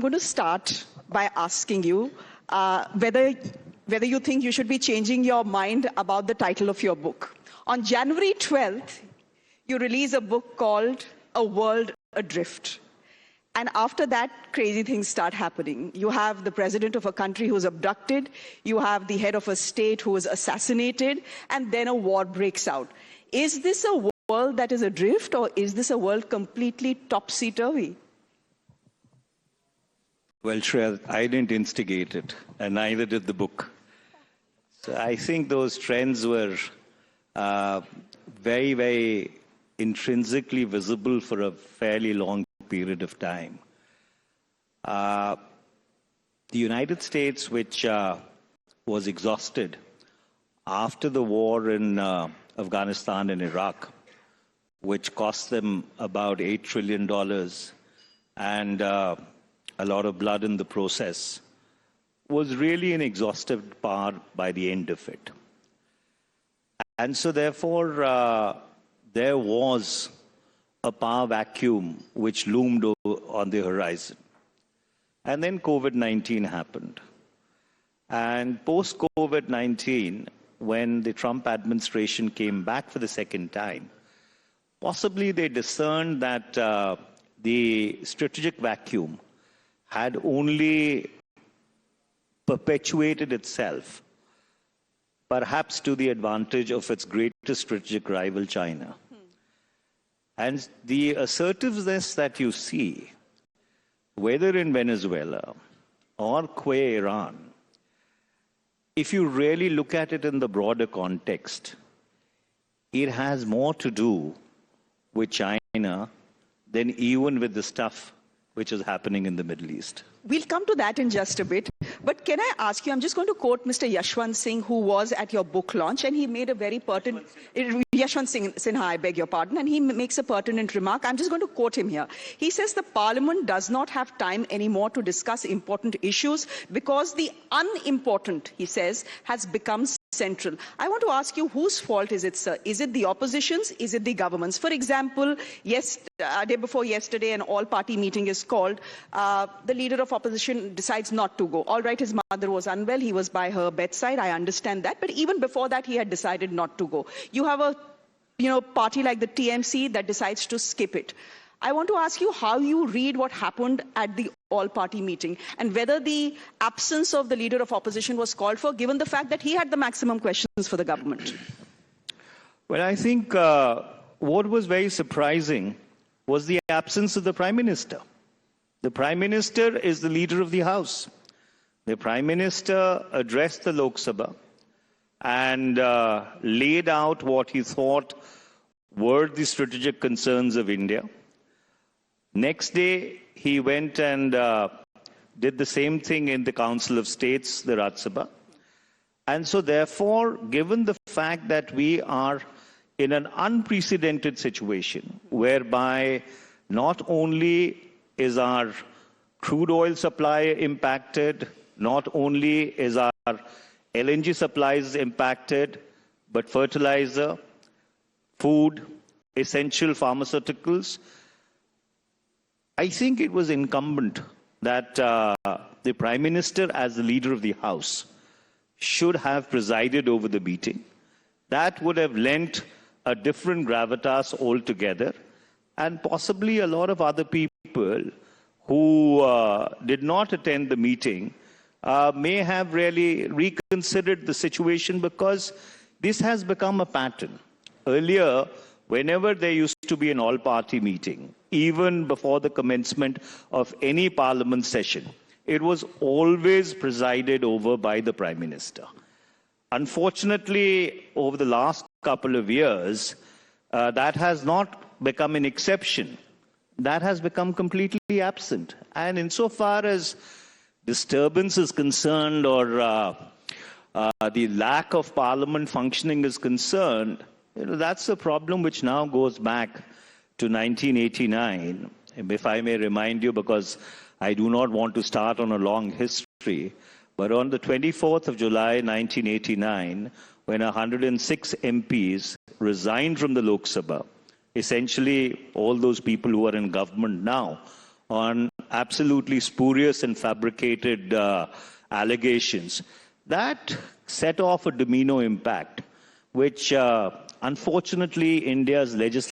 going to start by asking you whether you think you should be changing your mind about the title of your book. On January 12th, you release a book called A World Adrift. And after that, crazy things start happening. You have the president of a country who's abducted, you have the head of a state who is assassinated, and then a war breaks out. Is this a world that is adrift, or is this a world completely topsy-turvy? Well, Shreya, I didn't instigate it, and neither did the book. So I think those trends were very, very intrinsically visible for a fairly long period of time. The United States, which was exhausted after the war in Afghanistan and Iraq, which cost them about $8 trillion and a lot of blood in the process, was really an exhausted power by the end of it. And so therefore, there was a power vacuum which loomed on the horizon. And then COVID-19 happened. And post-COVID-19, when the Trump administration came back for the second time, possibly they discerned that the strategic vacuum had only perpetuated itself, perhaps to the advantage of its greatest strategic rival, China. And the assertiveness that you see, whether in Venezuela or Iran, if you really look at it in the broader context, it has more to do with China than even with the stuff which is happening in the Middle East. We'll come to that in just a bit. But can I ask you, I'm just going to quote Mr. Yashwant Singh, who was at your book launch, and he made a very pertinent, Yashwant Sinha, I beg your pardon, and he makes a pertinent remark. I'm just going to quote him here. He says, the parliament does not have time anymore to discuss important issues because the unimportant, he says, has become central. I want to ask you, whose fault is it, sir? Is it the opposition's? Is it the government's? For example, day before yesterday, an all-party meeting is called. The leader of opposition decides not to go. All right, his mother was unwell. He was by her bedside. I understand that. But even before that, he had decided not to go. You have a party like the TMC that decides to skip it. I want to ask you how you read what happened at the all-party meeting and whether the absence of the leader of opposition was called for, given the fact that he had the maximum questions for the government. Well, I think what was very surprising was the absence of the Prime Minister. The Prime Minister is the leader of the House. The Prime Minister addressed the Lok Sabha and laid out what he thought were the strategic concerns of India. Next day, he went and did the same thing in the Council of States, the Rajya Sabha. And so therefore, given the fact that we are in an unprecedented situation, whereby not only is our crude oil supply impacted, not only is our LNG supplies impacted, but fertilizer, food, essential pharmaceuticals, I think it was incumbent that the Prime Minister, as the leader of the House, should have presided over the meeting. That would have lent a different gravitas altogether, and possibly a lot of other people who did not attend the meeting may have really reconsidered the situation, because this has become a pattern. Earlier, whenever there used to be an all-party meeting, even before the commencement of any parliament session, it was always presided over by the Prime Minister. Unfortunately, over the last couple of years, that has not become an exception. That has become completely absent. And insofar as disturbance is concerned, or the lack of parliament functioning is concerned, that's a problem which now goes back to 1989. If I may remind you, because I do not want to start on a long history, but on the 24th of July, 1989, when 106 MPs resigned from the Lok Sabha, essentially all those people who are in government now, on absolutely spurious and fabricated allegations, that set off a domino impact, which unfortunately India's legislature